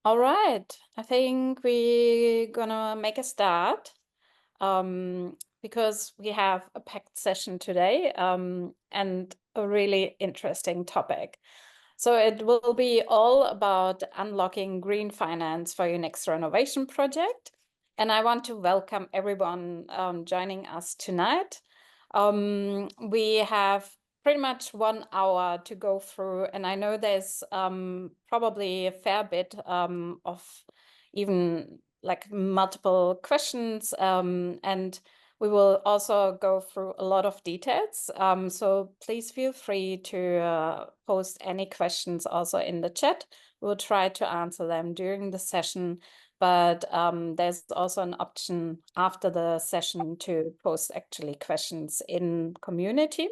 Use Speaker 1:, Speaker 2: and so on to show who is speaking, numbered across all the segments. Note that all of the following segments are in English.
Speaker 1: All right, I think we're gonna make a start because we have a packed session today and a really interesting topic. So it will be all about unlocking green finance for your next renovation project. And I want to welcome everyone joining us tonight. We have pretty much 1 hour to go through, and I know there's probably a fair bit of even like multiple questions, and we will also go through a lot of details. So please feel free to post any questions also in the chat. We'll try to answer them during the session, but there's also an option after the session to post actually questions in community.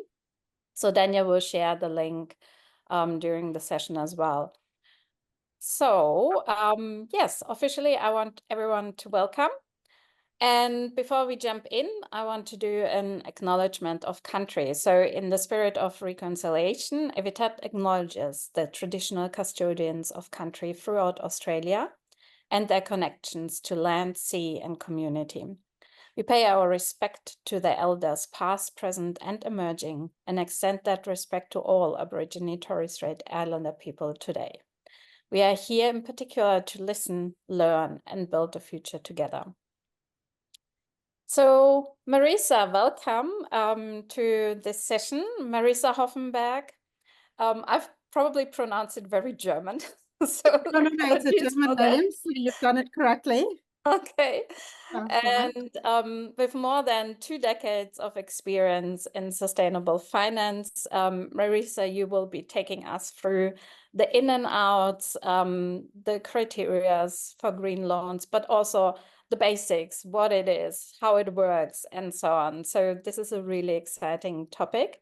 Speaker 1: So Daniel will share the link during the session as well. So yes, officially, I want everyone to welcome. And before we jump in, I want to do an acknowledgement of country. So in the spirit of reconciliation, Evitat acknowledges the traditional custodians of country throughout Australia and their connections to land, sea, and community. We pay our respect to the elders past, present, and emerging, and extend that respect to all Aborigine Torres Strait Islander people today. We are here in particular to listen, learn, and build a future together. So, Marisa, welcome to this session. Marisa Hoffenberg. I've probably pronounced it very German. So
Speaker 2: No, it's a German name, so you've done it correctly.
Speaker 1: Okay.
Speaker 2: That's right.
Speaker 1: And with more than 2 decades of experience in sustainable finance, Marisa, you will be taking us through the in and outs, the criteria for green loans, but also the basics, what it is, how it works, and so on. So this is a really exciting topic.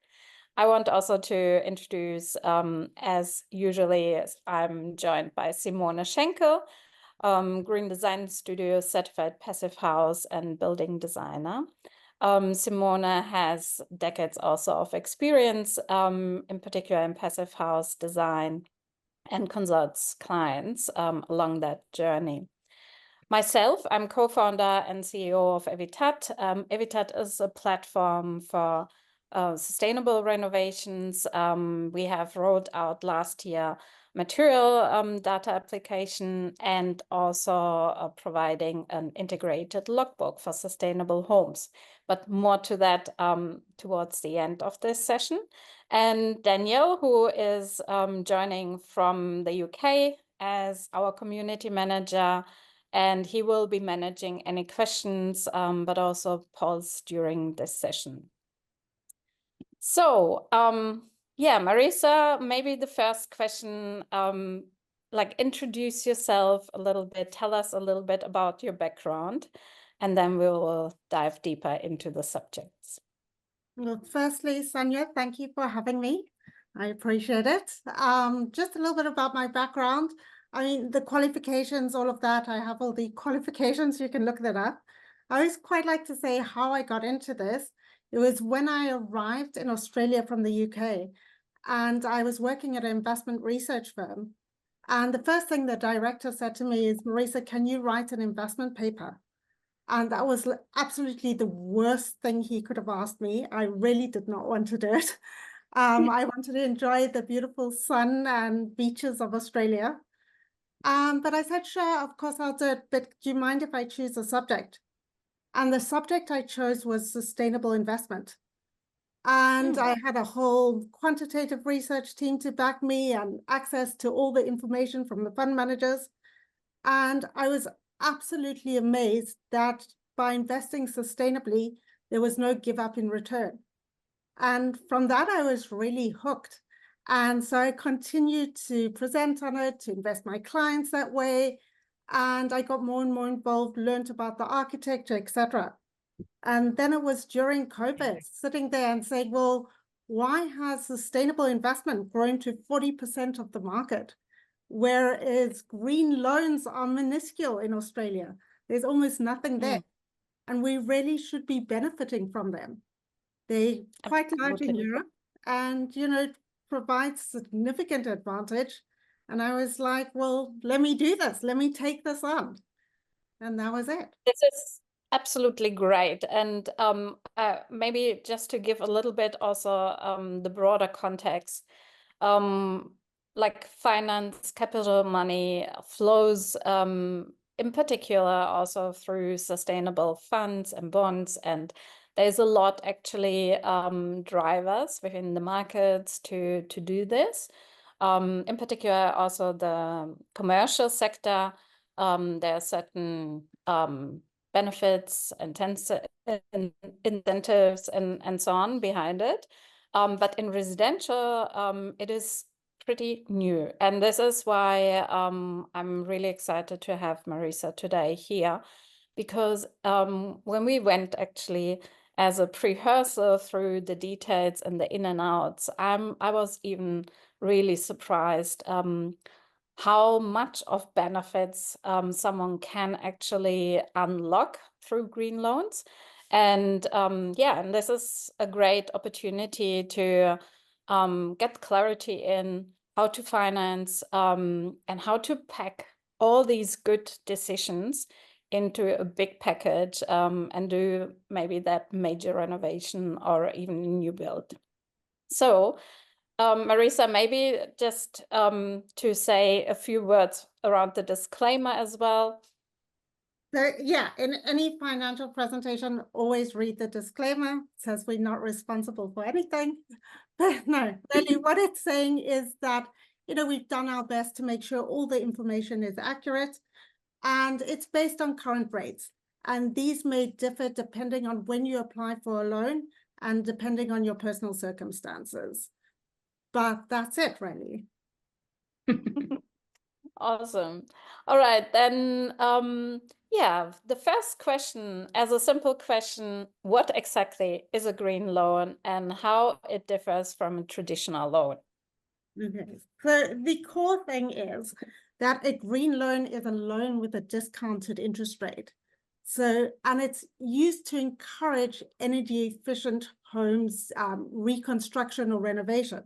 Speaker 1: I want also to introduce, as usually, I'm joined by Simone Schenkel, Green Design Studio, certified passive house and building designer. Simone has decades also of experience, in particular in passive house design, and consults clients along that journey. Myself, I'm co-founder and CEO of Evitat. Evitat is a platform for sustainable renovations. We have rolled out last year material data application and also providing an integrated logbook for sustainable homes. But more to that towards the end of this session. And Danielle, who is joining from the UK as our community manager, and he will be managing any questions, but also polls during this session. So, yeah, Marisa, maybe the first question, like introduce yourself a little bit, tell us a little bit about your background, and then we will dive deeper into the subjects.
Speaker 2: Well, firstly, Sonia, thank you for having me. I appreciate it. Just a little bit about my background. I mean, the qualifications, all of that, I have all the qualifications, you can look that up. I always quite like to say how I got into this. It was when I arrived in Australia from the UK, and I was working at an investment research firm. And the first thing the director said to me is, Marisa, can you write an investment paper? And that was absolutely the worst thing he could have asked me. I really did not want to do it. I wanted to enjoy the beautiful sun and beaches of Australia. But I said, sure, of course I'll do it. But do you mind if I choose a subject? And the subject I chose was sustainable investment. And I had a whole quantitative research team to back me and access to all the information from the fund managers. And I was absolutely amazed that by investing sustainably, there was no give up in return. And from that, I was really hooked. And so I continued to present on it, to invest my clients that way. And I got more and more involved, learned about the architecture, etc. And then it was during COVID, sitting there and saying, well, why has sustainable investment grown to 40% of the market? Whereas green loans are minuscule in Australia. There's almost nothing there. And we really should be benefiting from them. They're quite large in Europe and, provide significant advantage. And I was like, well, let me do this. Let me take this on. And that was it.
Speaker 1: This is absolutely great. And maybe just to give a little bit also the broader context, like finance, capital money flows in particular also through sustainable funds and bonds. And there's a lot actually drivers within the markets to do this. In particular, also the commercial sector. There are certain benefits, incentives, and so on behind it. But in residential, it is pretty new. And this is why I'm really excited to have Marisa today here, because when we went actually as a precursor through the details and the in and outs, I was even really surprised how much of benefits someone can actually unlock through GreenLoans. And yeah, and this is a great opportunity to get clarity in how to finance and how to pack all these good decisions into a big package and do maybe that major renovation or even a new build. So Marisa, maybe just to say a few words around the disclaimer as well.
Speaker 2: So yeah, in any financial presentation, always read the disclaimer. It says we're not responsible for anything. But no, really what it's saying is that, we've done our best to make sure all the information is accurate, and it's based on current rates. And these may differ depending on when you apply for a loan and depending on your personal circumstances. But that's it, really.
Speaker 1: Awesome. All right, then, yeah, the first question, as a simple question, what exactly is a green loan and how it differs from a traditional loan?
Speaker 2: Okay, so the core thing is that a green loan is a loan with a discounted interest rate. So, and it's used to encourage energy efficient homes, reconstruction or renovation.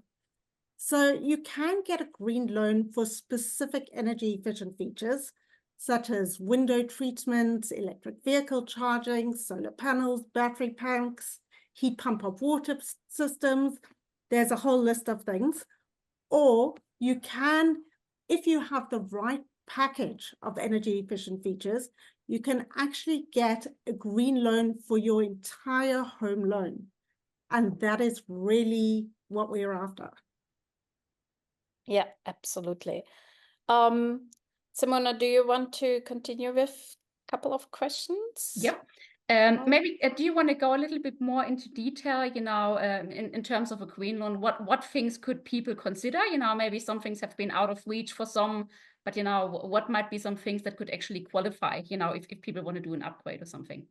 Speaker 2: So you can get a green loan for specific energy efficient features, such as window treatment, electric vehicle charging, solar panels, battery packs, heat pump of water systems. There's a whole list of things. Or you can, if you have the right package of energy efficient features, you can actually get a green loan for your entire home loan. And that is really what we're after.
Speaker 1: Yeah, absolutely. Simona, do you want to continue with a couple of questions?
Speaker 3: Yep. Maybe do you want to go a little bit more into detail, in terms of a green loan, what things could people consider? Maybe some things have been out of reach for some, but what might be some things that could actually qualify, if people want to do an upgrade or something.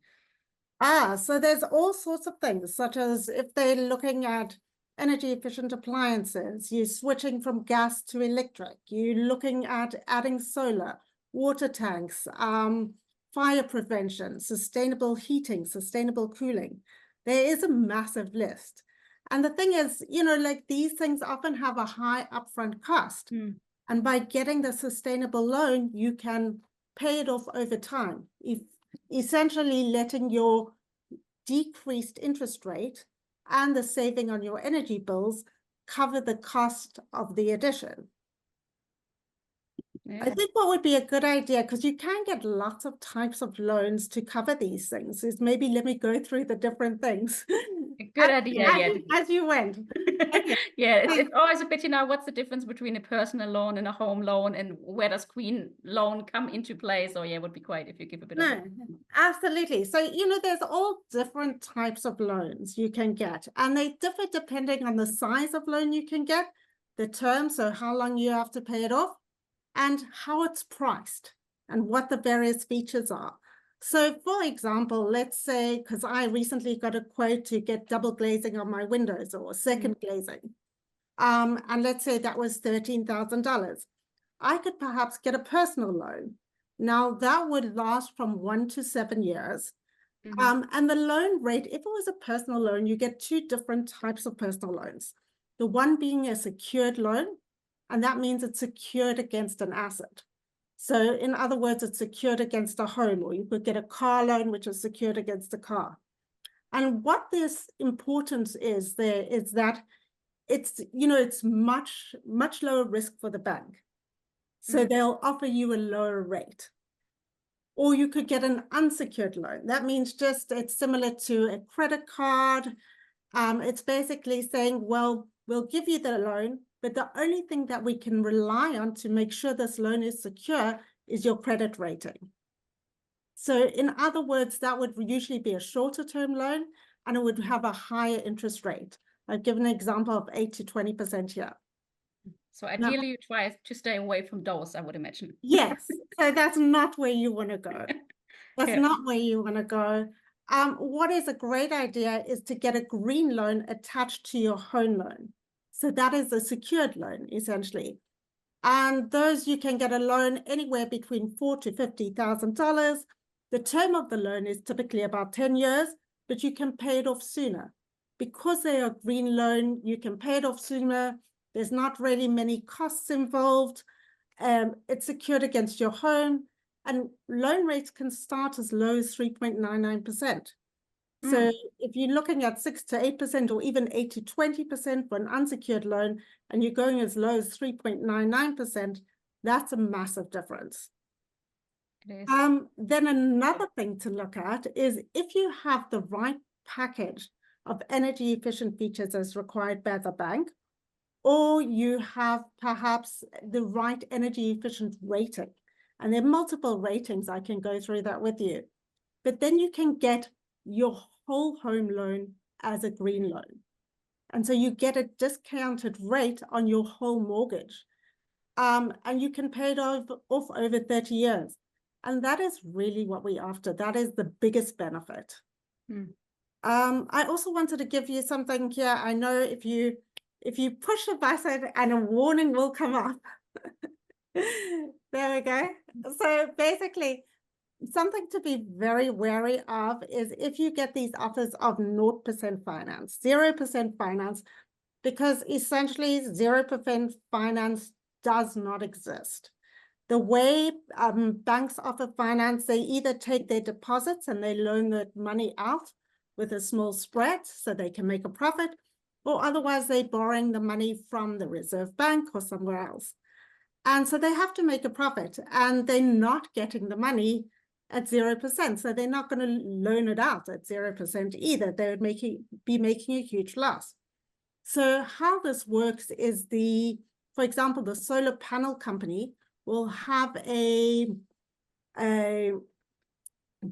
Speaker 2: So there's all sorts of things, such as if they're looking at energy efficient appliances, you're switching from gas to electric, you're looking at adding solar, water tanks, fire prevention, sustainable heating, sustainable cooling. There is a massive list. And the thing is, like these things often have a high upfront cost. And by getting the sustainable loan, you can pay it off over time, essentially letting your decreased interest rate and the saving on your energy bills cover the cost of the addition. Yeah. I think what would be a good idea, because you can get lots of types of loans to cover these things, is maybe let me go through the different things.
Speaker 3: Good idea,
Speaker 2: as you went. Okay.
Speaker 3: Yeah, it's always a bit, what's the difference between a personal loan and a home loan, and where does green loan come into play? So yeah, it would be great if you give a bit of
Speaker 2: absolutely. So, there's all different types of loans you can get, and they differ depending on the size of loan you can get, the term, so how long you have to pay it off, and how it's priced and what the various features are. So for example, let's say, because I recently got a quote to get double glazing on my windows or second glazing. And let's say that was $13,000. I could perhaps get a personal loan. Now that would last from 1 to 7 years. And the loan rate, if it was a personal loan, you get two different types of personal loans. The one being a secured loan, and that means it's secured against an asset. So in other words, it's secured against a home, or you could get a car loan, which is secured against a car. And what this importance is there is that it's, you know, it's much lower risk for the bank. So they'll offer you a lower rate. Or you could get an unsecured loan. That means just it's similar to a credit card. It's basically saying, well, we'll give you the loan, but the only thing that we can rely on to make sure this loan is secure is your credit rating. So in other words, that would usually be a shorter term loan, and it would have a higher interest rate. I've given an example of 8 to 20% here.
Speaker 3: So ideally, you try to stay away from those, I would imagine.
Speaker 2: Yes, so that's not where you want to go. That's
Speaker 3: Yeah.
Speaker 2: not where you want to go. What is a great idea is to get a green loan attached to your home loan. So that is a secured loan, essentially. And those you can get a loan anywhere between $4,000 to $50,000. The term of the loan is typically about 10 years, but you can pay it off sooner. Because they are a green loan, you can pay it off sooner. There's not really many costs involved. It's secured against your home, and loan rates can start as low as 3.99%. So if you're looking at 6 to 8% or even 8 to 20% for an unsecured loan, and you're going as low as 3.99%, that's a massive difference.
Speaker 3: It is.
Speaker 2: Then another thing to look at is if you have the right package of energy efficient features as required by the bank, or you have perhaps the right energy efficient rating. And there are multiple ratings. I can go through that with you. But then you can get your whole home loan as a green loan. And so you get a discounted rate on your whole mortgage. And you can pay it off over 30 years. And that is really what we're after. That is the biggest benefit. I also wanted to give you something here. I know if you push a button and a warning will come up. There we go. So basically, something to be very wary of is if you get these offers of 0% finance, 0% finance, because essentially 0% finance does not exist. The way banks offer finance, they either take their deposits and they loan the money out with a small spread so they can make a profit, or otherwise they're borrowing the money from the Reserve Bank or somewhere else. And so they have to make a profit, and they're not getting the money at 0%. So they're not going to loan it out at 0% either. They would be making a huge loss. So how this works is for example, the solar panel company will have a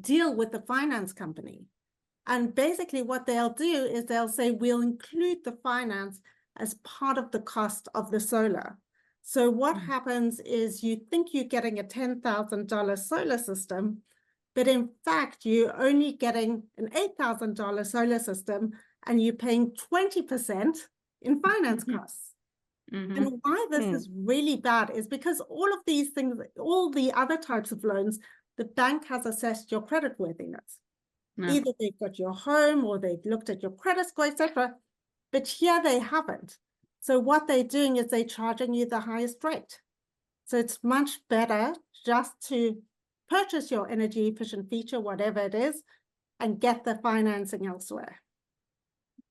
Speaker 2: deal with the finance company. And basically what they'll do is they'll say, we'll include the finance as part of the cost of the solar. So what happens is you think you're getting a $10,000 solar system, but in fact, you're only getting an $8,000 solar system, and you're paying 20% in finance costs. And why this is really bad is because all of these things, all the other types of loans, the bank has assessed your creditworthiness. Either they've got your home or they've looked at your credit score, etc. But here they haven't. So what they're doing is they're charging you the highest rate. So it's much better just to purchase your energy efficient feature, whatever it is, and get the financing elsewhere.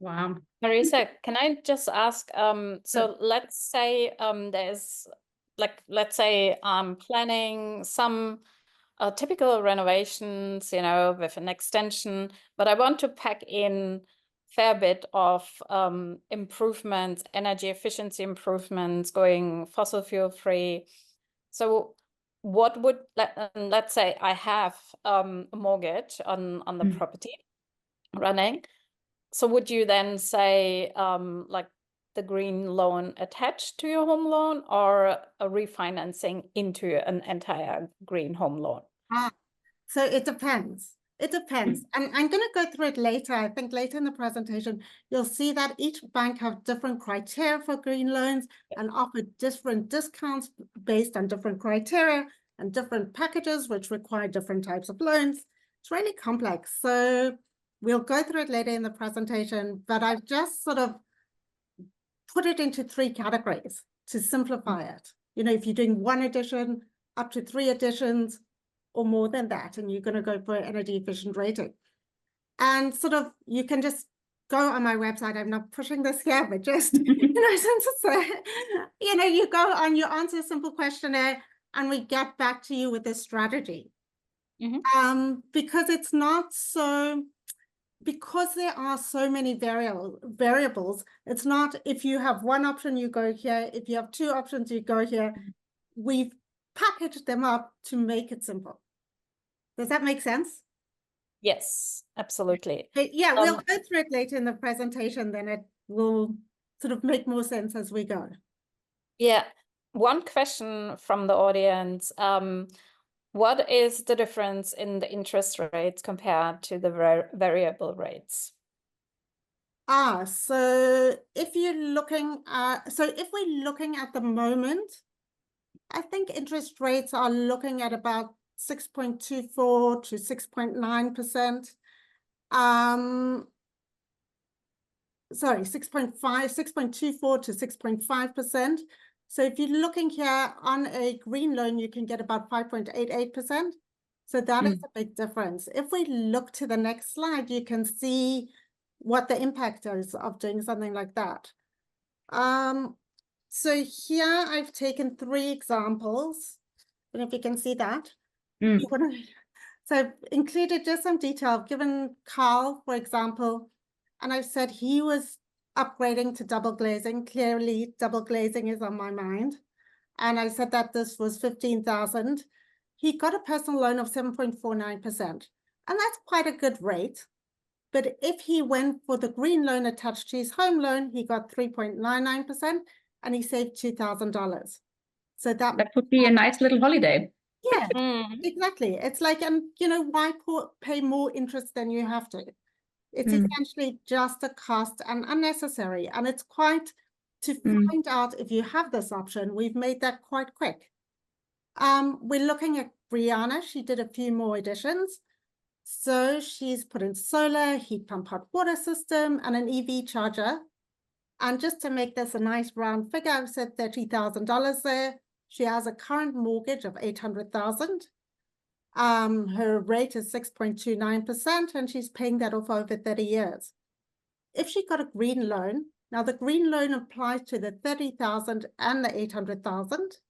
Speaker 1: Wow. Marisa, can I just ask, so let's say there's, let's say I'm planning some typical renovations, you know, with an extension, but I want to pack in fair bit of improvements, energy efficiency improvements, going fossil fuel free. So what would, let's say I have a mortgage on the property running. So would you then say like the green loan attached to your home loan, or a refinancing into an entire green home loan?
Speaker 2: So it depends. It depends. And I'm going to go through it later. I think later in the presentation, you'll see that each bank have different criteria for green loans and offer different discounts based on different criteria and different packages, which require different types of loans. It's really complex. So we'll go through it later in the presentation, but I've just sort of put it into 3 categories to simplify it. You know, if you're doing 1 addition, up to 3 additions, or more than that, and you're going to go for energy efficient rating. And sort of, you can just go on my website. I'm not pushing this here, but just, since it's you go on, you answer a simple questionnaire, and we get back to you with a strategy. Because it's not so, because there are so many variables, it's not if you have 1 option, you go here. If you have 2 options, you go here. We've packaged them up to make it simple. Does that make sense?
Speaker 1: Yes, absolutely.
Speaker 2: But yeah, we'll go through it later in the presentation, then it will sort of make more sense as we go.
Speaker 1: Yeah, one question from the audience. What is the difference in the interest rates compared to the variable rates?
Speaker 2: So if you're looking at, if we're looking at the moment, I think interest rates are looking at about 6.24 to 6.9%. Sorry, 6.24 to 6.5%. So if you're looking here on a green loan, you can get about 5.88%. So that is a big difference. If we look to the next slide, you can see what the impact is of doing something like that. So here I've taken 3 examples. I don't know if you can see that. So I've included just some detail. I've given Carl, for example, and I've said he was upgrading to double glazing. Clearly, double glazing is on my mind. And I said that this was 15,000. He got a personal loan of 7.49%. And that's quite a good rate. But if he went for the green loan attached to his home loan, he got 3.99% and he saved $2,000. So that
Speaker 3: would be a nice little holiday.
Speaker 2: Yeah, exactly. It's like, why pay more interest than you have to? It's essentially just a cost and unnecessary. And it's quite, to find out if you have this option, we've made that quite quick. We're looking at Brianna. She did a few more additions. So she's put in solar, heat pump, hot water system, and an EV charger. And just to make this a nice round figure, I've said $30,000 there. She has a current mortgage of $800,000. Her rate is 6.29%, and she's paying that off over 30 years. If she got a green loan, now the green loan applies to the 30,000 and the 800,000.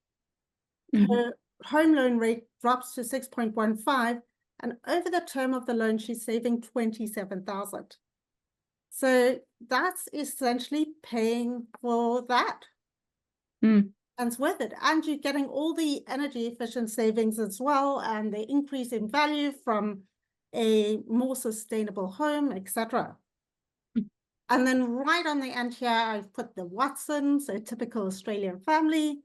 Speaker 2: Her home loan rate drops to 6.15, and over the term of the loan, she's saving 27,000. So that's essentially paying for that. And it's worth it. And you're getting all the energy efficient savings as well, and the increase in value from a more sustainable home, etc. And then right on the end here, I've put the Watsons, a typical Australian family.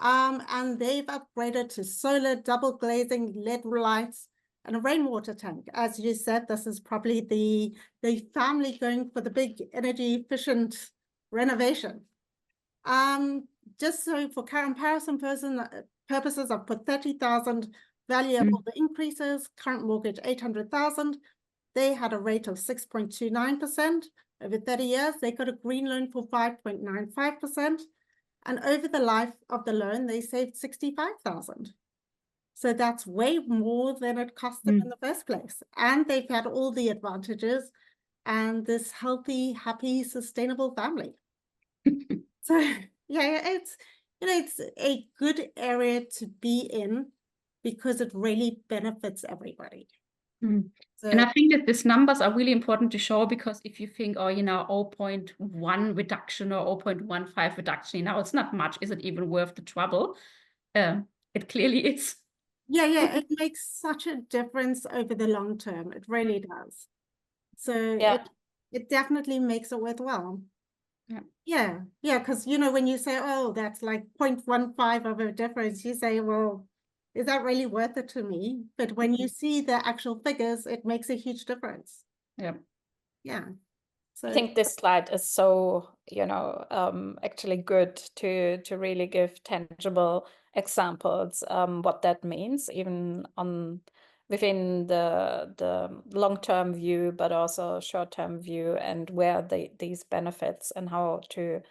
Speaker 2: And they've upgraded to solar, double glazing, LED lights, and a rainwater tank. As you said, this is probably the family going for the big energy efficient renovation. Just so for comparison purposes, I've put 30,000 value of all the increases, current mortgage 800,000. They had a rate of 6.29% over 30 years. They got a green loan for 5.95%. And over the life of the loan, they saved 65,000. So that's way more than it cost them in the first place. And they've had all the advantages and this healthy, happy, sustainable family. So yeah, it's a good area to be in because it really benefits everybody. So,
Speaker 3: and I think that these numbers are really important to show, because if you think, 0.1 reduction or 0.15 reduction, it's not much. Is it even worth the trouble? It clearly is.
Speaker 2: Yeah, it makes such a difference over the long term. It really does. So it definitely makes it worthwhile. Yeah, because when you say, oh, that's like 0.15 of a difference, you say, well, is that really worth it to me? But when you see the actual figures, it makes a huge difference. Yeah. So
Speaker 1: I think this slide is so, actually good to really give tangible examples what that means, even within the long-term view, but also short-term view, and where these benefits and how to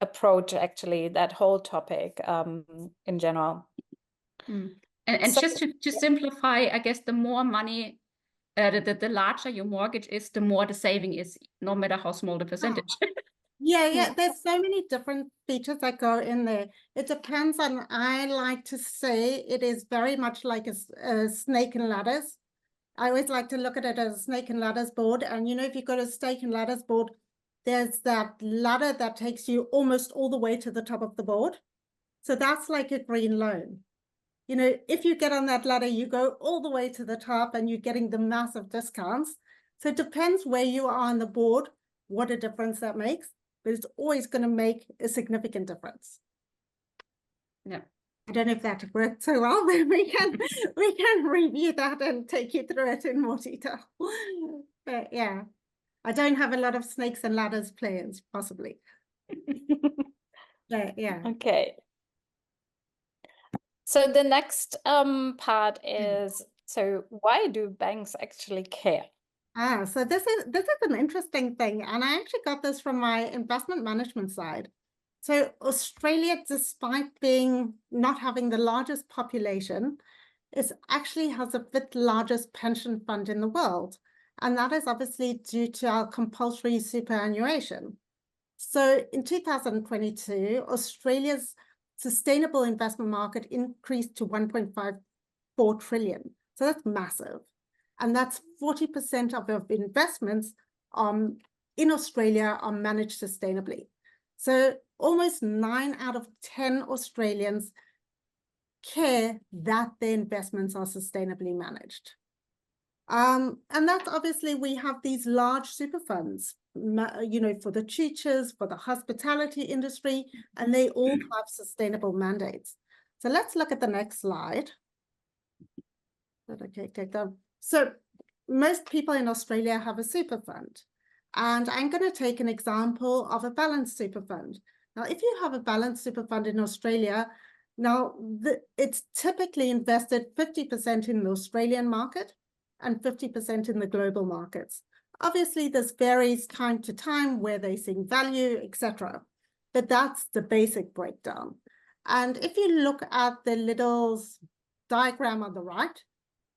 Speaker 1: approach actually that whole topic in general.
Speaker 3: And
Speaker 1: So,
Speaker 3: just to simplify, I guess the more money, the larger your mortgage is, the more the saving is, no matter how small the percentage.
Speaker 2: Yeah, there's so many different features that go in there. It depends on, I like to say it is very much like a snake and ladders. I always like to look at it as a snake and ladders board. And you know, if you've got a snake and ladders board, there's that ladder that takes you almost all the way to the top of the board. So that's like a green loan. You know, if you get on that ladder, you go all the way to the top and you're getting the massive discounts. So it depends where you are on the board, what a difference that makes, but it's always going to make a significant difference.
Speaker 3: Yeah.
Speaker 2: I don't know if that worked so well, but we can review that and take you through it in more detail. But yeah, I don't have a lot of snakes and ladders plans, possibly. But yeah.
Speaker 1: okay. So the next part is, so why do banks actually care?
Speaker 2: So this is an interesting thing, and I actually got this from my investment management side. So Australia, despite being not having the largest population, it actually has the fifth largest pension fund in the world, and that is obviously due to our compulsory superannuation. So in 2022, Australia's sustainable investment market increased to 1.54 trillion. So that's massive. And that's 40% of our investments in Australia are managed sustainably. So almost 9 out of 10 Australians care that their investments are sustainably managed. And that's obviously, we have these large super funds, you know, for the teachers, for the hospitality industry, and they all have sustainable mandates. So let's look at the next slide. Okay, take that. So most people in Australia have a super fund. And I'm going to take an example of a balanced super fund. Now, if you have a balanced super fund in Australia, now it's typically invested 50% in the Australian market and 50% in the global markets. Obviously, this varies time to time where they're seeing value, etc. But that's the basic breakdown. And if you look at the little diagram on the right,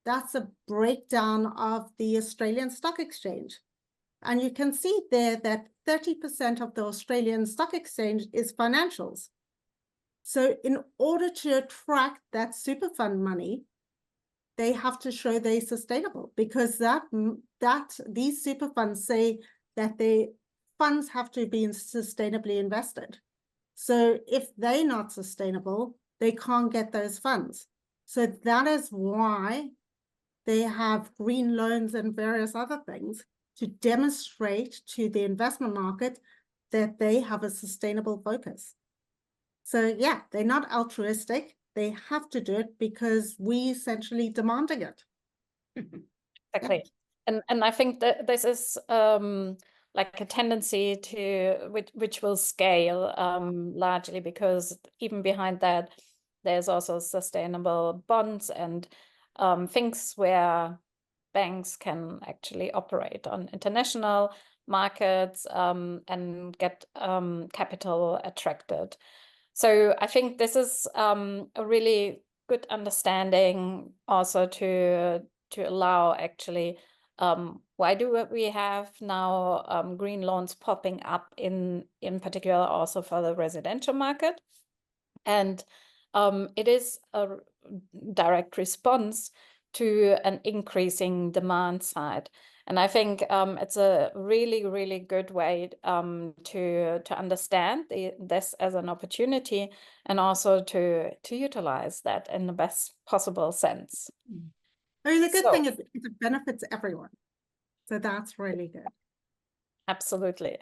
Speaker 2: that's a breakdown of the Australian Stock Exchange. And you can see there that 30% of the Australian Stock Exchange is financials. So in order to attract that super fund money, they have to show they're sustainable, because these super funds say that their funds have to be sustainably invested. So if they're not sustainable, they can't get those funds. So that is why they have green loans and various other things to demonstrate to the investment market that they have a sustainable focus. So yeah, they're not altruistic. They have to do it because we essentially demanding it.
Speaker 1: Exactly. Yeah. And I think that this is like a tendency to which will scale largely, because even behind that, there's also sustainable bonds and things where banks can actually operate on international markets and get capital attracted. So I think this is a really good understanding also to allow actually why do we have now green loans popping up in particular also for the residential market. And it is a direct response to an increasing demand side. And I think it's a really, really good way to understand this as an opportunity, and also to utilize that in the best possible sense.
Speaker 2: I mean, the good thing is it benefits everyone. So that's really good.
Speaker 1: Absolutely.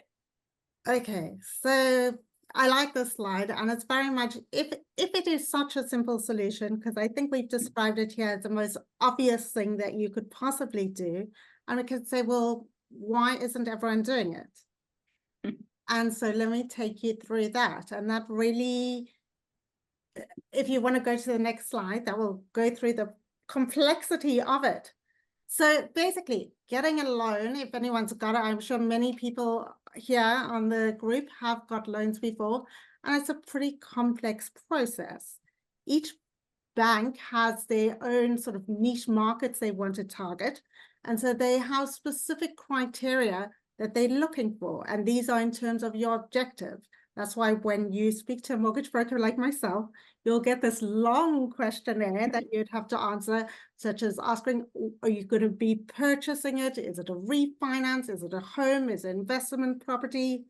Speaker 2: Okay, so I like this slide, and it's very much, if it is such a simple solution, because I think we've described it here as the most obvious thing that you could possibly do, and we could say, well, why isn't everyone doing it? And so let me take you through that. And that really, if you want to go to the next slide, that will go through the complexity of it. So basically, getting a loan, if anyone's got it, I'm sure many people here on the group have got loans before, and it's a pretty complex process. Each bank has their own sort of niche markets they want to target, and so they have specific criteria that they're looking for, and these are in terms of your objective. That's why when you speak to a mortgage broker like myself, you'll get this long questionnaire that you'd have to answer, such as asking, are you going to be purchasing it? Is it a refinance? Is it a home? Is it investment property?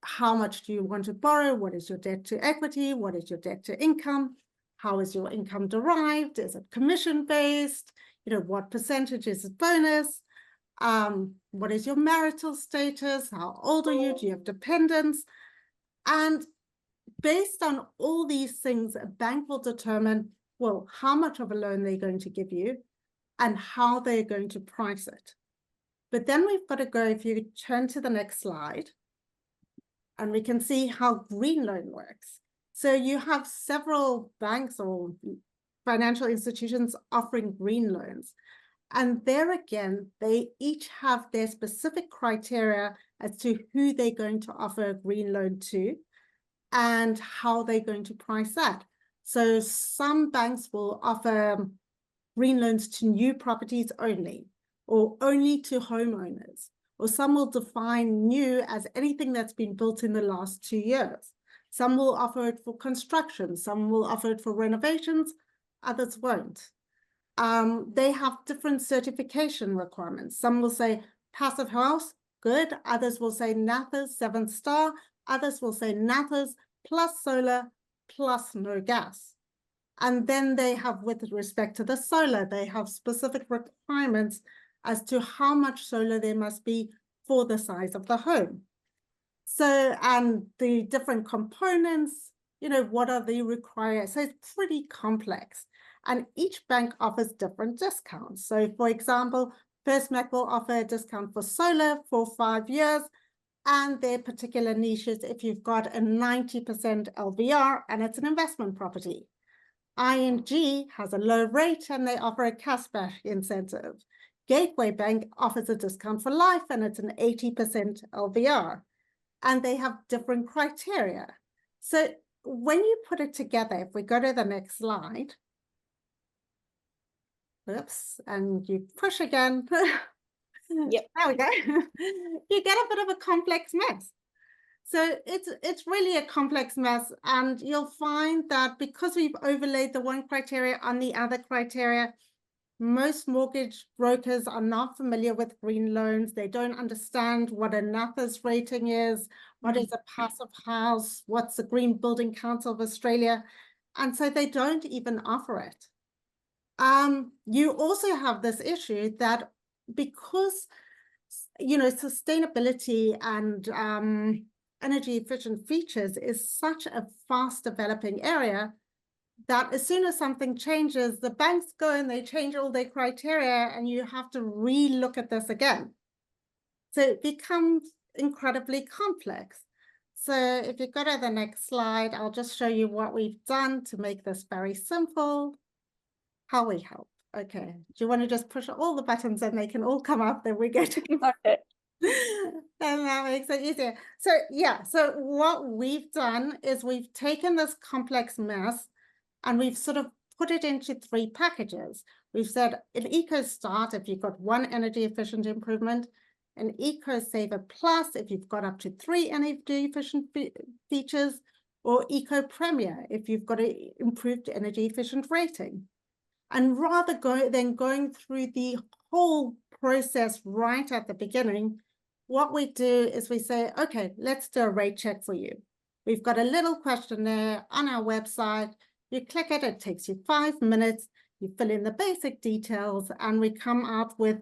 Speaker 2: How much do you want to borrow? What is your debt to equity? What is your debt to income? How is your income derived? Is it commission-based? What percentage is it bonus? What is your marital status? How old are you? Do you have dependents? And based on all these things, a bank will determine, well, how much of a loan they're going to give you and how they're going to price it. But then we've got to go, if you turn to the next slide, and we can see how GreenLoan works. So you have several banks or financial institutions offering green loans. And there again, they each have their specific criteria as to who they're going to offer a green loan to and how they're going to price that. So some banks will offer green loans to new properties only, or only to homeowners, or some will define new as anything that's been built in the last 2 years. Some will offer it for construction, some will offer it for renovations, others won't. They have different certification requirements. Some will say passive house, good. Others will say NAFAS 7-star. Others will say NAFAS plus solar plus no gas. And then they have, with respect to the solar, they have specific requirements as to how much solar there must be for the size of the home. So, and the different components, what are the required? So it's pretty complex. And each bank offers different discounts. So for example, First Mac will offer a discount for solar for 5 years, and their particular niches if you've got a 90% LVR and it's an investment property. ING has a low rate and they offer a cashback incentive. Gateway Bank offers a discount for life and it's an 80% LVR. And they have different criteria. So when you put it together, if we go to the next slide, oops, and you push again.
Speaker 1: Yep.
Speaker 2: There we go. You get a bit of a complex mess. So it's really a complex mess, and you'll find that because we've overlaid the one criteria on the other criteria, most mortgage brokers are not familiar with green loans. They don't understand what a NAFAS rating is, what is a passive house, what's the Green Building Council of Australia, and so they don't even offer it. You also have this issue that because sustainability and energy efficient features is such a fast developing area that as soon as something changes, the banks go and they change all their criteria and you have to re-look at this again. So it becomes incredibly complex. So if you go to the next slide, I'll just show you what we've done to make this very simple, how we help. Okay, do you want to just push all the buttons and they can all come up, then we go to
Speaker 1: Okay.
Speaker 2: and that makes it easier. So yeah, so what we've done is we've taken this complex mess and we've sort of put it into 3 packages. We've said an Eco Start if you've got 1 energy efficient improvement, an Eco Saver Plus if you've got up to 3 energy efficient features, or Eco Premier if you've got an improved energy efficient rating. And rather than going through the whole process right at the beginning, what we do is we say, okay, let's do a rate check for you. We've got a little questionnaire on our website. You click it, it takes you 5 minutes. You fill in the basic details and we come out with,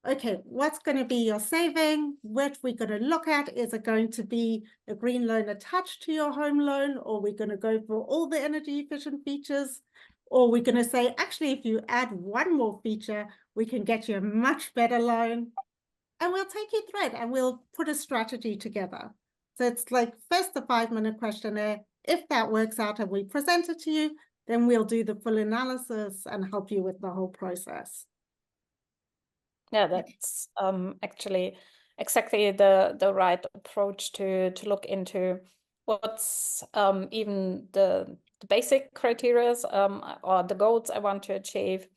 Speaker 2: okay, what's going to be your saving? What we're going to look at, is it going to be a green loan attached to your home loan, or we're going to go for all the energy efficient features? Or we're going to say, actually, if you add 1 more feature, we can get you a much better loan. And we'll take you through it and we'll put a strategy together. So it's like first the 5-minute questionnaire. If that works out and we present it to you, then we'll do the full analysis and help you with the whole process.
Speaker 1: Yeah, that's actually exactly the right approach to look into what's even the basic criteria or the goals I want to achieve,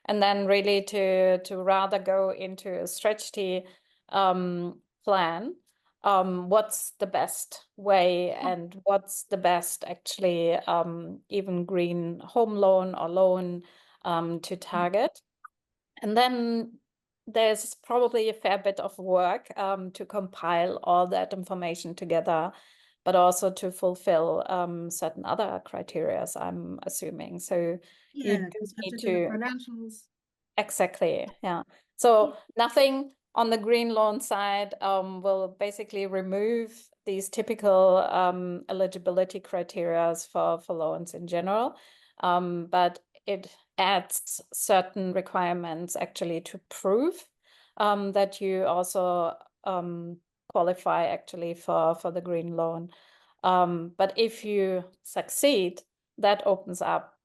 Speaker 1: and then really to rather go into a strategy plan. What's the best way and what's the best actually even green home loan or loan to target. And then there's probably a fair bit of work to compile all that information together, but also to fulfill certain other criteria, I'm assuming. So you
Speaker 2: Yeah,
Speaker 1: do
Speaker 2: because you have
Speaker 1: need
Speaker 2: to do the
Speaker 1: to
Speaker 2: financials.
Speaker 1: exactly, yeah. So nothing on the green loan side will basically remove these typical eligibility criteria for loans in general, but it adds certain requirements actually to prove that you also qualify actually for the green loan. But if you succeed, that opens up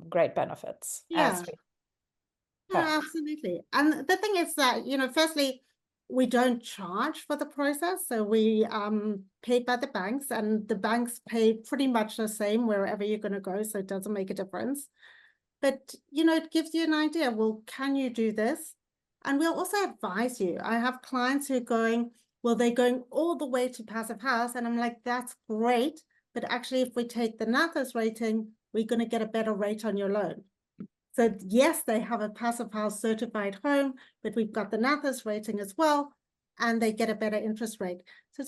Speaker 1: great benefits.
Speaker 2: Yeah. No,
Speaker 1: Yeah.
Speaker 2: absolutely. And the thing is that, firstly, we don't charge for the process. So we paid by the banks, and the banks pay pretty much the same wherever you're going to go. So it doesn't make a difference. But, it gives you an idea. Well, can you do this? And we'll also advise you. I have clients who are going, well, they're going all the way to passive house. And I'm like, that's great. But actually, if we take the NATHOS rating, we're going to get a better rate on your loan. So yes, they have a passive house certified home, but we've got the NATHOS rating as well, and they get a better interest rate. So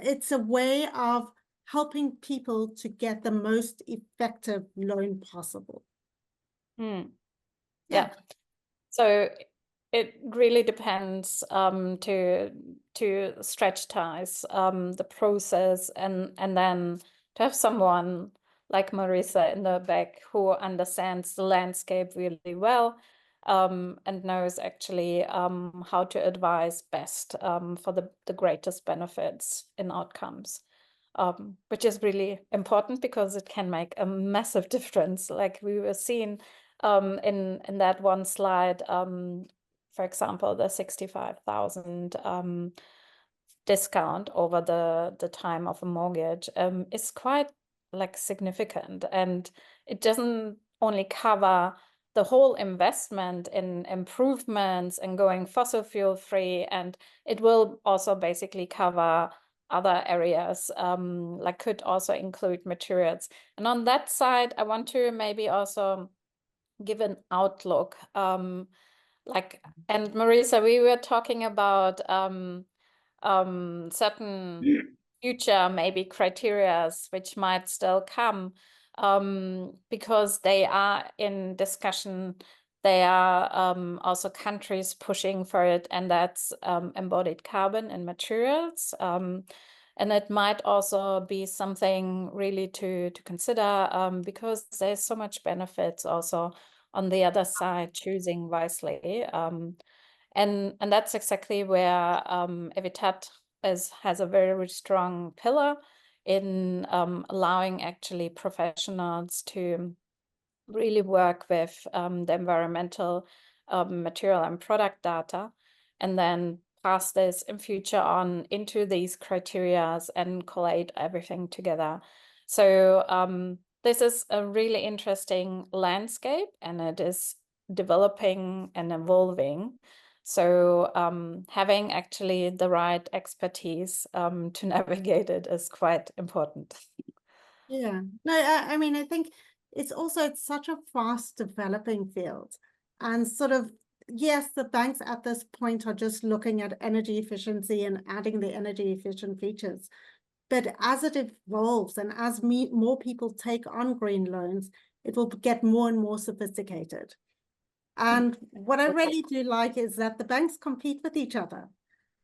Speaker 2: it's a way of helping people to get the most effective loan possible.
Speaker 1: Yeah. So it really depends to strategize the process and then to have someone like Marisa in the back who understands the landscape really well and knows actually how to advise best for the greatest benefits in outcomes. Which is really important because it can make a massive difference. Like we were seeing in that one slide, for example, the 65,000 discount over the time of a mortgage is quite like significant, and it doesn't only cover the whole investment in improvements and going fossil fuel free, and it will also basically cover other areas, like could also include materials. And on that side, I want to maybe also give an outlook. Like, and Marisa, we were talking about certain future maybe criterias which might still come because they are in discussion. They are also countries pushing for it, and that's embodied carbon and materials. And it might also be something really to consider because there's so much benefits also on the other side, choosing wisely. And that's exactly where Evitat has a very strong pillar in allowing actually professionals to really work with the environmental material and product data, and then pass this in future on into these criterias and collate everything together. So this is a really interesting landscape, and it is developing and evolving. So having actually the right expertise to navigate it is quite important.
Speaker 2: Yeah, no, I mean, I think it's such a fast developing field, and sort of, yes, the banks at this point are just looking at energy efficiency and adding the energy efficient features. But as it evolves and as more people take on green loans, it will get more and more sophisticated. And what I really do like is that the banks compete with each other.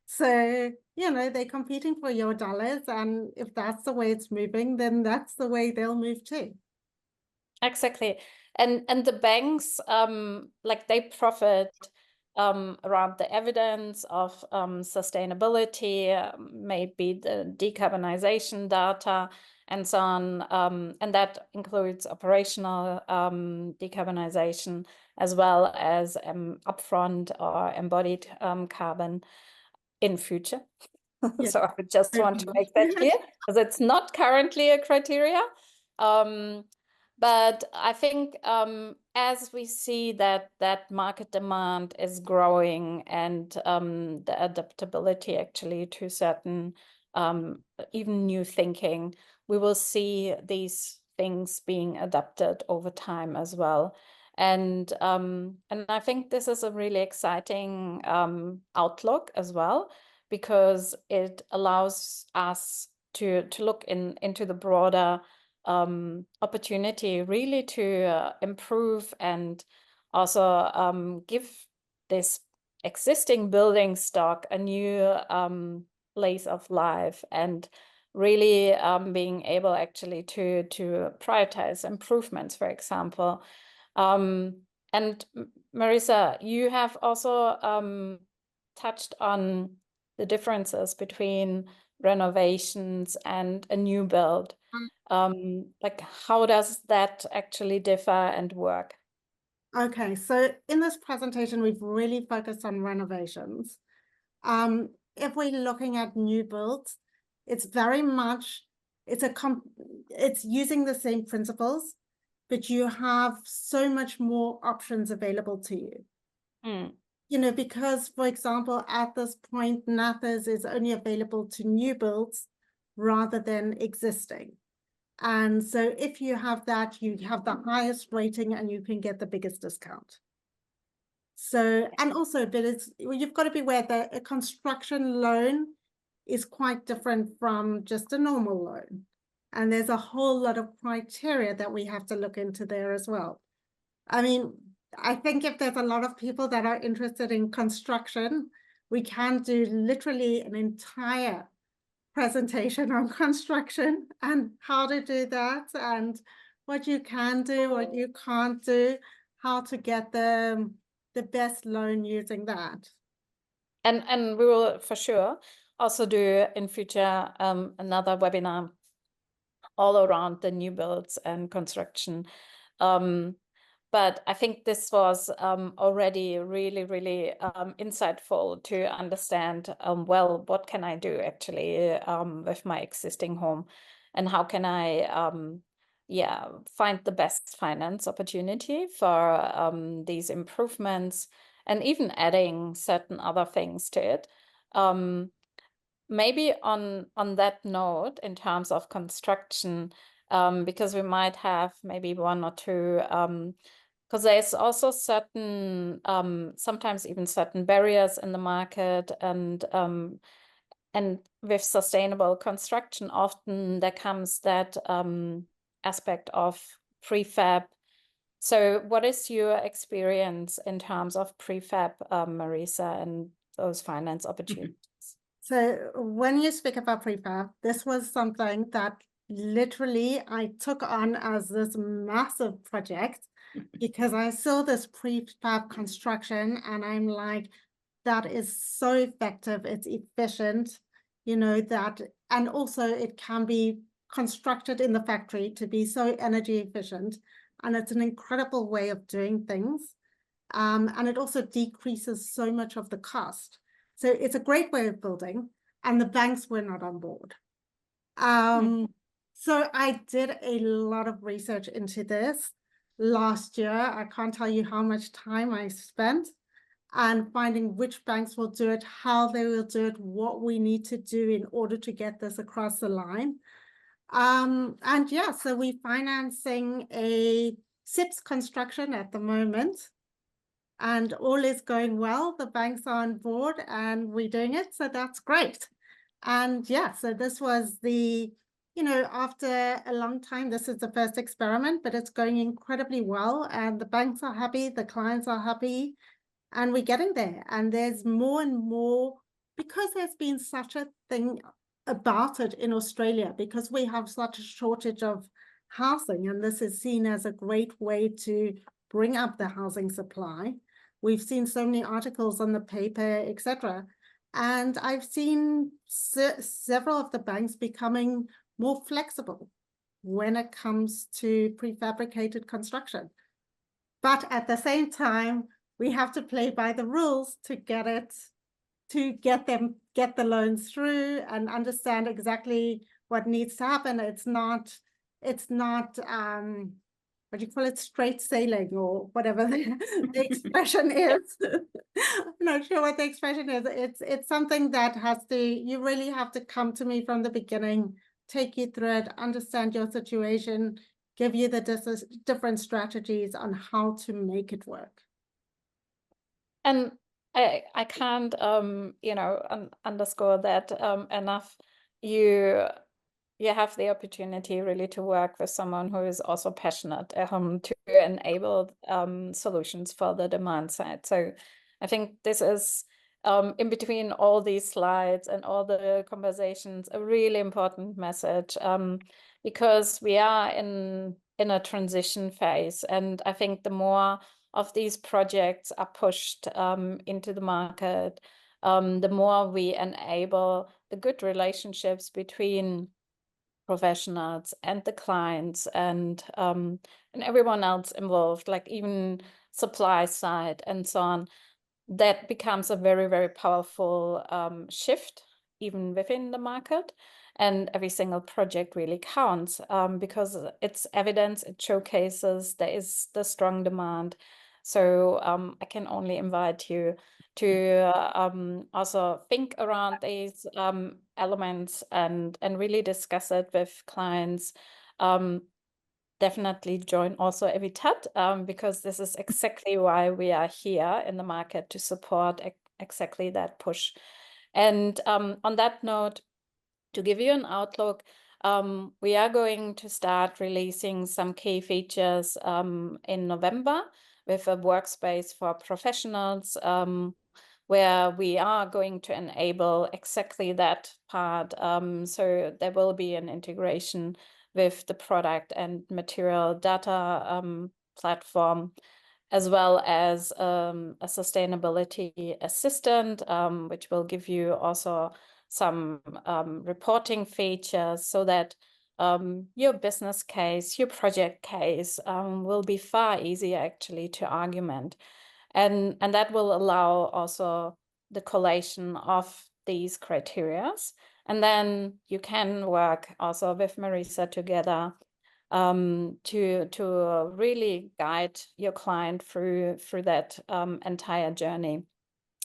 Speaker 2: So, they're competing for your dollars. And if that's the way it's moving, then that's the way they'll move too.
Speaker 1: Exactly. And the banks, like they profit around the evidence of sustainability, maybe the decarbonization data and so on. And that includes operational decarbonization as well as upfront or embodied carbon. in future.
Speaker 2: Yeah.
Speaker 1: So I just want to make that clear, because it's not currently a criteria. But I think as we see that market demand is growing, and the adaptability actually to certain even new thinking, we will see these things being adapted over time as well. And I think this is a really exciting outlook as well, because it allows us to look into the broader opportunity, really to improve and also give this existing building stock a new lease of life, and really being able actually to prioritize improvements, for example. And Marisa, you have also touched on the differences between renovations and a new build. Like, how does that actually differ and work?
Speaker 2: Okay, so in this presentation, we've really focused on renovations. If we're looking at new builds, it's very much, it's using the same principles, but you have so much more options available to you. You know, because, for example, at this point, NAFAs is only available to new builds rather than existing. And so if you have that, you have the highest rating and you can get the biggest discount. So, and also, but you've got to be aware that a construction loan is quite different from just a normal loan. And there's a whole lot of criteria that we have to look into there as well. I mean, I think if there's a lot of people that are interested in construction, we can do literally an entire presentation on construction and how to do that, and what you can do, what you can't do, how to get the best loan using that.
Speaker 1: And we will for sure also do in future another webinar all around the new builds and construction. But I think this was already really, really insightful to understand, well, what can I do actually with my existing home, and how can I find the best finance opportunity for these improvements, and even adding certain other things to it. Maybe on that note, in terms of construction, because we might have maybe one or two, because there's also certain, sometimes even certain barriers in the market, and with sustainable construction, often there comes that aspect of prefab. So what is your experience in terms of prefab, Marisa, and those finance opportunities?
Speaker 2: So when you speak about prefab, this was something that literally I took on as this massive project, because I saw this prefab construction and I'm like, that is so effective, it's efficient, you know, that, and also it can be constructed in the factory to be so energy efficient, and it's an incredible way of doing things. And it also decreases so much of the cost. So it's a great way of building, and the banks were not on board. So I did a lot of research into this last year. I can't tell you how much time I spent, and finding which banks will do it, how they will do it, what we need to do in order to get this across the line. And yeah, so we're financing a SIPS construction at the moment, and all is going well. The banks are on board and we're doing it, so that's great. And yeah, so this was the, you know, after a long time, this is the first experiment, but it's going incredibly well, and the banks are happy, the clients are happy, and we're getting there. And there's more and more, because there's been such a thing about it in Australia, because we have such a shortage of housing, and this is seen as a great way to bring up the housing supply. We've seen so many articles on the paper, etc. And I've seen several of the banks becoming more flexible when it comes to prefabricated construction. But at the same time, we have to play by the rules to get it to get the loans through and understand exactly what needs to happen. It's not what do you call it, straight sailing or whatever the expression is. I'm not sure what the expression is. It's something that you really have to come to me from the beginning, take you through it, understand your situation, give you the different strategies on how to make it work.
Speaker 1: And I can't underscore that enough. You have the opportunity really to work with someone who is also passionate to enable solutions for the demand side. So I think this is in between all these slides and all the conversations, a really important message because we are in a transition phase. And I think the more of these projects are pushed into the market, the more we enable the good relationships between professionals and the clients and everyone else involved, like even supply side and so on. That becomes a very, very powerful shift even within the market. And every single project really counts because it's evidence, it showcases there is the strong demand. So I can only invite you to also think around these elements and really discuss it with clients. Definitely join also Evitat because this is exactly why we are here in the market, to support exactly that push. And on that note, to give you an outlook, we are going to start releasing some key features in November with a workspace for professionals, where we are going to enable exactly that part. So there will be an integration with the product and material data platform, as well as a sustainability assistant, which will give you also some reporting features so that your business case, your project case will be far easier actually to argument. And that will allow also the collation of these criteria. And then you can work also with Marisa together to really guide your client through that entire journey,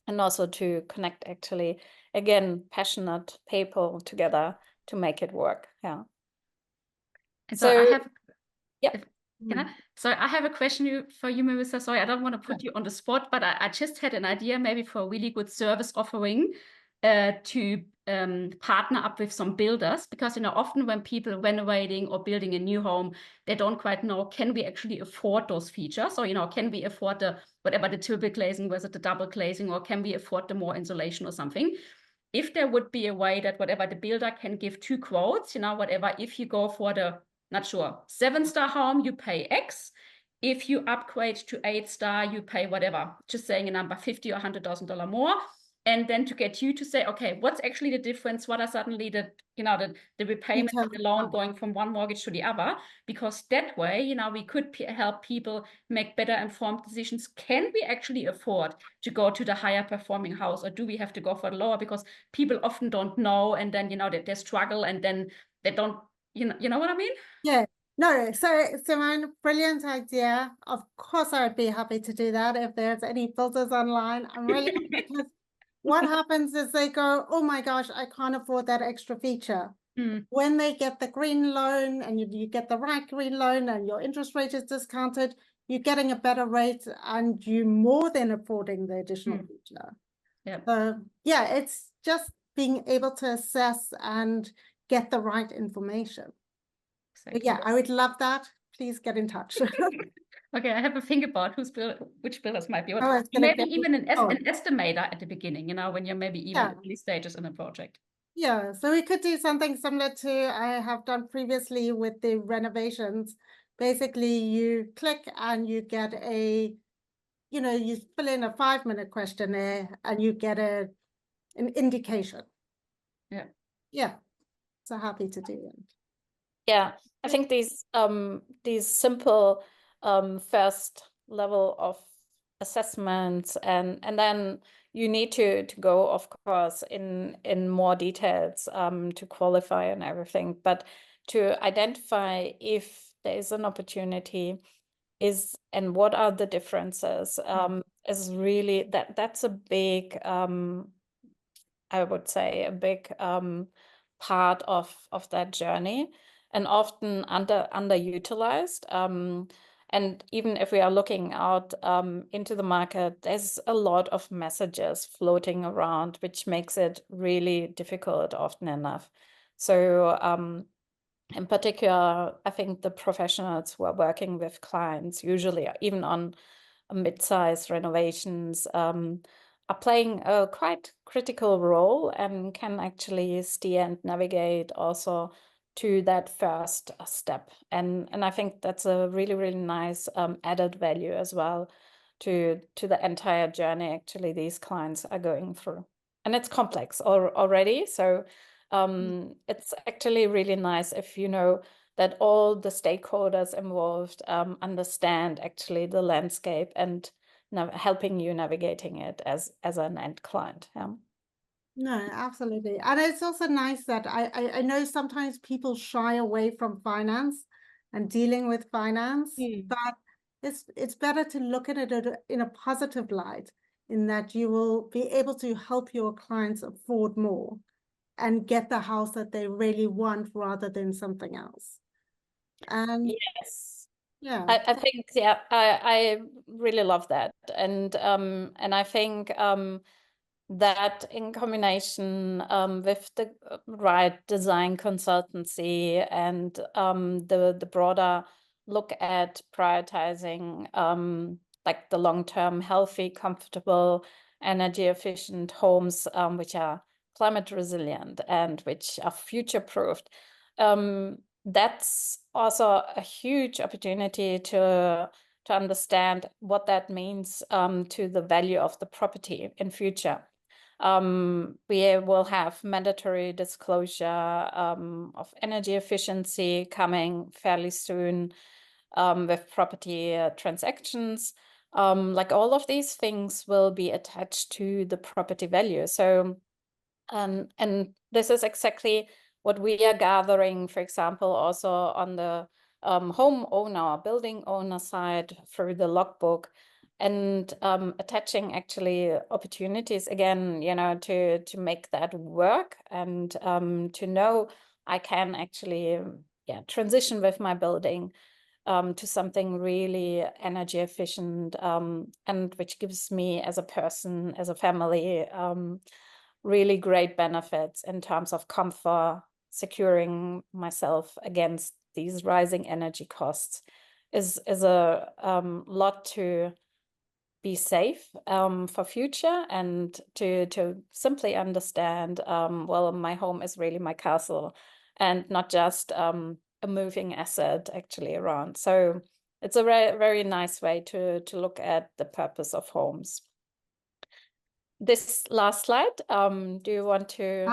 Speaker 1: and also to connect actually, again, passionate people together to make it work. Yeah.
Speaker 3: And so I have,
Speaker 1: yeah.
Speaker 3: So I have a question for you, Marisa. Sorry, I don't want to put you on the spot, but I just had an idea maybe for a really good service offering to partner up with some builders, because often when people are renovating or building a new home, they don't quite know, can we actually afford those features? Or can we afford the triple glazing versus the double glazing, or can we afford the more insulation or something? If there would be a way that the builder can give 2 quotes, if you go for the, not sure, 7-star home, you pay X. If you upgrade to 8-star, you pay whatever, just saying a number, $50,000 or $100,000 more. And then to get you to say, okay, what's actually the difference? What are suddenly the repayment of the loan going from one mortgage to the other? Because that way, we could help people make better informed decisions. Can we actually afford to go to the higher performing house, or do we have to go for the lower? Because people often don't know, and then, they struggle, and then they don't, you know what I mean?
Speaker 2: Yeah. No, so Simone, brilliant idea. Of course, I would be happy to do that if there's any builders online. I'm really because what happens is they go, oh my gosh, I can't afford that extra feature. When they get the green loan and you get the right green loan and your interest rate is discounted, you're getting a better rate and you're more than affording the additional feature.
Speaker 3: Yeah.
Speaker 2: So yeah, it's just being able to assess and get the right information. Exactly. But yeah, I would love that. Please get in touch.
Speaker 3: Okay, I have to think about which builders might be.
Speaker 2: Oh,
Speaker 3: maybe even an estimator at the beginning, when you're maybe even early stages in a project.
Speaker 2: Yeah, so we could do something similar to I have done previously with the renovations. Basically, you click and you get you fill in a 5-minute questionnaire and you get an indication.
Speaker 3: Yeah.
Speaker 2: Yeah, so happy to do it.
Speaker 1: Yeah, I think these simple first level of assessments and then you need to go, of course, in more details to qualify and everything, but to identify if there is an opportunity and what are the differences is really that's a big I would say a big part of that journey, and often underutilized. And even if we are looking out into the market, there's a lot of messages floating around, which makes it really difficult often enough. So in particular, I think the professionals who are working with clients, usually even on mid-size renovations, are playing a quite critical role and can actually steer and navigate also to that first step. And I think that's a really, really nice added value as well to the entire journey actually these clients are going through. And it's complex already. So it's actually really nice if you know that all the stakeholders involved understand actually the landscape and helping you navigating it as an end client. Yeah.
Speaker 2: No, absolutely. And it's also nice that I know sometimes people shy away from finance and dealing with finance, but it's better to look at it in a positive light, in that you will be able to help your clients afford more and get the house that they really want rather than something else. And
Speaker 1: yes,
Speaker 2: yeah,
Speaker 1: I think I really love that, and I think that in combination with the right design consultancy and the broader look at prioritizing like the long-term healthy, comfortable, energy efficient homes which are climate resilient and which are future-proofed. That's also a huge opportunity to understand what that means to the value of the property in future. We will have mandatory disclosure of energy efficiency coming fairly soon with property transactions. Like all of these things will be attached to the property value. So, and this is exactly what we are gathering, for example, also on the homeowner, building owner side through the logbook, and attaching actually opportunities again, you know, to make that work and to know I can actually transition with my building to something really energy efficient and which gives me as a person, as a family, really great benefits in terms of comfort, securing myself against these rising energy costs is a lot to be safe for future, and to simply understand, well, my home is really my castle and not just a moving asset actually around. So it's a very, very nice way to look at the purpose of homes. This last slide, do you want to?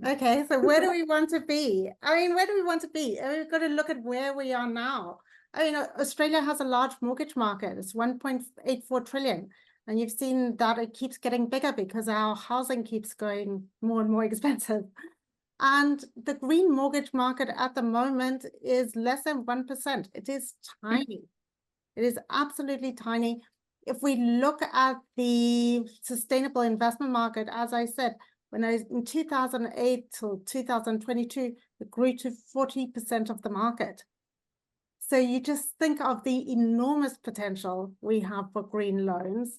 Speaker 2: Okay, so where do we want to be? I mean, where do we want to be? We've got to look at where we are now. I mean, Australia has a large mortgage market. It's 1.84 trillion. And you've seen that it keeps getting bigger because our housing keeps going more and more expensive. And the green mortgage market at the moment is less than 1%. It is tiny. It is absolutely tiny. If we look at the sustainable investment market, as I said, when I was in 2008 till 2022, it grew to 40% of the market. So you just think of the enormous potential we have for green loans.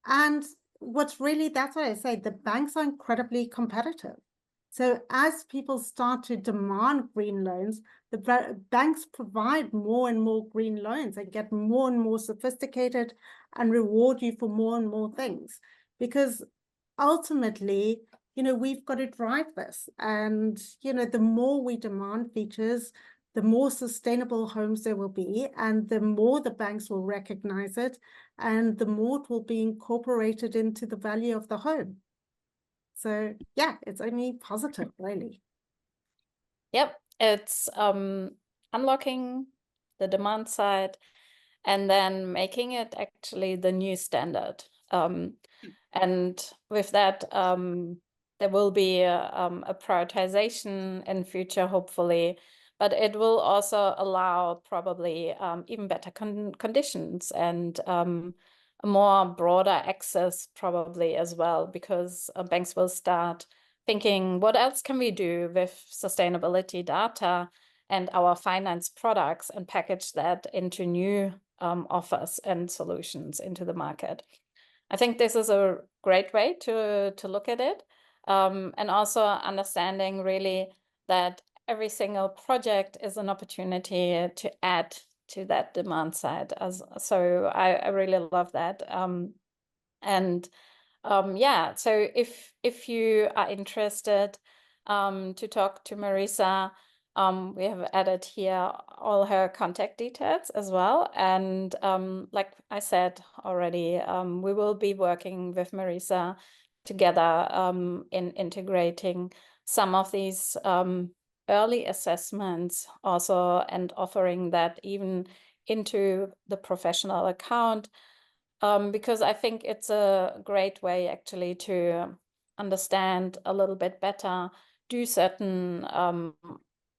Speaker 2: And what's really, that's what I say, the banks are incredibly competitive. So as people start to demand green loans, the banks provide more and more green loans and get more and more sophisticated and reward you for more and more things. Because ultimately, you know, we've got to drive this. And, you know, the more we demand features, the more sustainable homes there will be, and the more the banks will recognize it, and the more it will be incorporated into the value of the home. So yeah, it's only positive, really.
Speaker 1: Yep, it's unlocking the demand side and then making it actually the new standard. And with that, there will be a prioritization in future, hopefully, but it will also allow probably even better conditions and a more broader access probably as well, because banks will start thinking, what else can we do with sustainability data and our finance products, and package that into new offers and solutions into the market. I think this is a great way to look at it, and also understanding really that every single project is an opportunity to add to that demand side. So I really love that. Yeah, so if you are interested to talk to Marisa, we have added here all her contact details as well. And like I said already, we will be working with Marisa together in integrating some of these early assessments also, and offering that even into the professional account. Because I think it's a great way actually to understand a little bit better, do certain,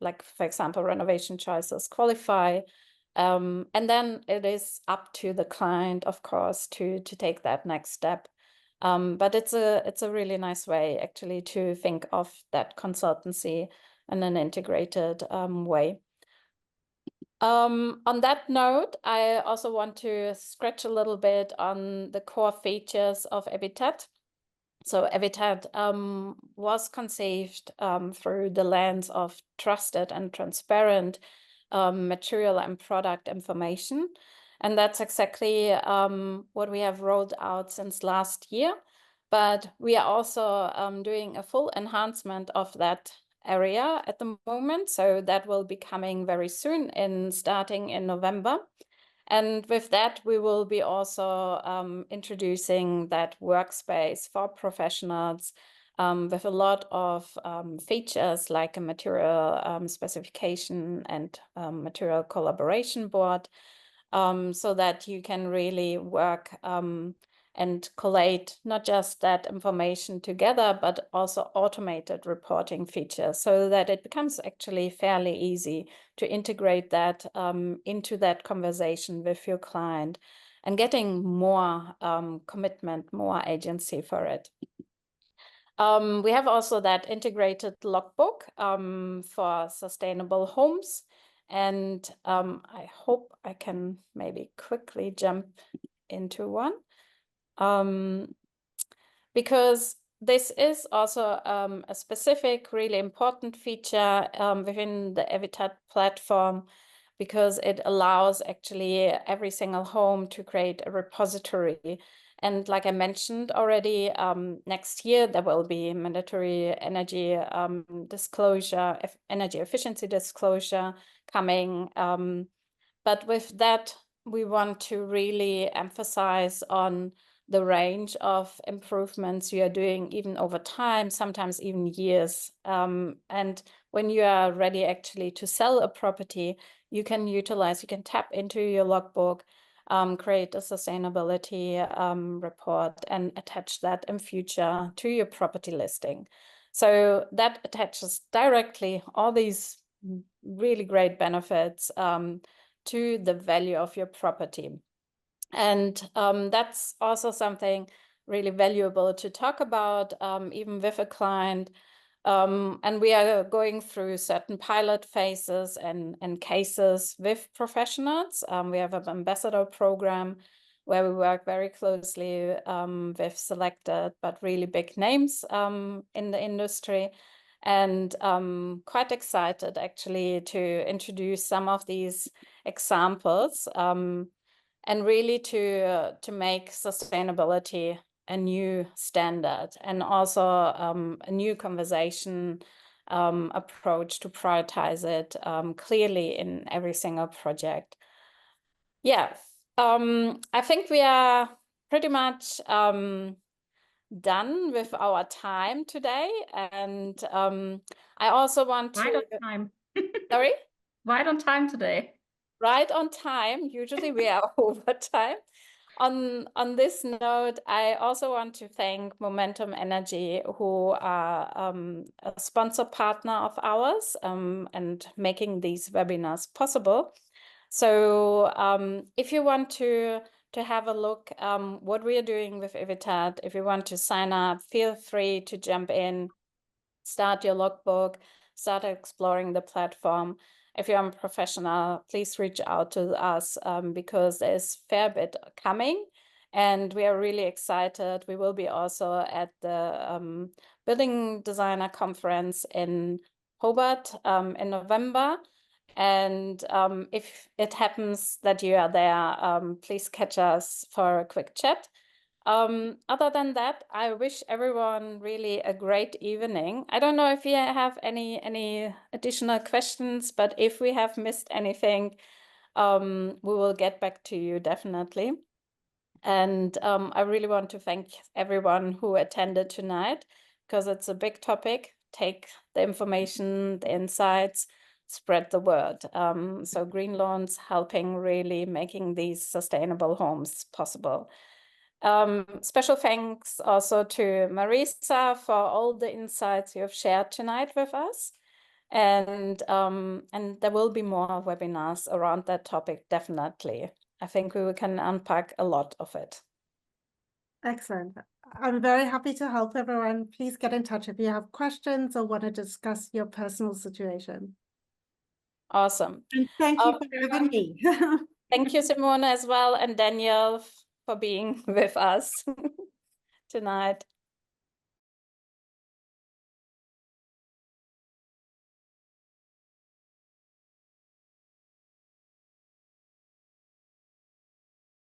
Speaker 1: like for example, renovation choices qualify. And then it is up to the client, of course, to take that next step. But it's a really nice way actually to think of that consultancy in an integrated way. On that note, I also want to scratch a little bit on the core features of Evitat. So Evitat was conceived through the lens of trusted and transparent material and product information. And that's exactly what we have rolled out since last year. But we are also doing a full enhancement of that area at the moment. So that will be coming very soon, starting in November. And with that, we will be also introducing that workspace for professionals with a lot of features like a material specification and material collaboration board, so that you can really work and collate not just that information together, but also automated reporting features, so that it becomes actually fairly easy to integrate that into that conversation with your client, and getting more commitment, more agency for it. We have also that integrated logbook for sustainable homes. And I hope I can maybe quickly jump into one. Because this is also a specific, really important feature within the Evitat platform, because it allows actually every single home to create a repository. And like I mentioned already, next year there will be mandatory energy disclosure, energy efficiency disclosure coming. But with that, we want to really emphasize on the range of improvements you are doing, even over time, sometimes even years. And when you are ready actually to sell a property, you can tap into your logbook, create a sustainability report, and attach that in future to your property listing. So that attaches directly all these really great benefits to the value of your property. And that's also something really valuable to talk about, even with a client. And we are going through certain pilot phases and cases with professionals. We have an ambassador program where we work very closely with selected but really big names in the industry. And quite excited actually to introduce some of these examples and really to make sustainability a new standard, and also a new conversation approach to prioritize it clearly in every single project. Yeah, I think we are pretty much done with our time today. And I also want to...
Speaker 3: Right on time.
Speaker 1: Sorry?
Speaker 3: Right on time today.
Speaker 1: Right on time. Usually we are over time. On this note, I also want to thank Momentum Energy, who are a sponsor partner of ours and making these webinars possible. So if you want to have a look what we are doing with Evitat, if you want to sign up, feel free to jump in, start your logbook, start exploring the platform. If you're a professional, please reach out to us because there's a fair bit coming. And we are really excited. We will be also at the Building Designer Conference in Hobart in November. And if it happens that you are there, please catch us for a quick chat. Other than that, I wish everyone really a great evening. I don't know if you have any additional questions, but if we have missed anything, we will get back to you definitely. And I really want to thank everyone who attended tonight because it's a big topic. Take the information, the insights, spread the word. So GreenLoans helping really making these sustainable homes possible. Special thanks also to Marisa for all the insights you have shared tonight with us. And there will be more webinars around that topic, definitely. I think we can unpack a lot of it.
Speaker 2: Excellent. I'm very happy to help everyone. Please get in touch if you have questions or want to discuss your personal situation.
Speaker 1: Awesome.
Speaker 2: And thank you for having me.
Speaker 1: Thank you, Simone, as well, and Daniel for being with us tonight.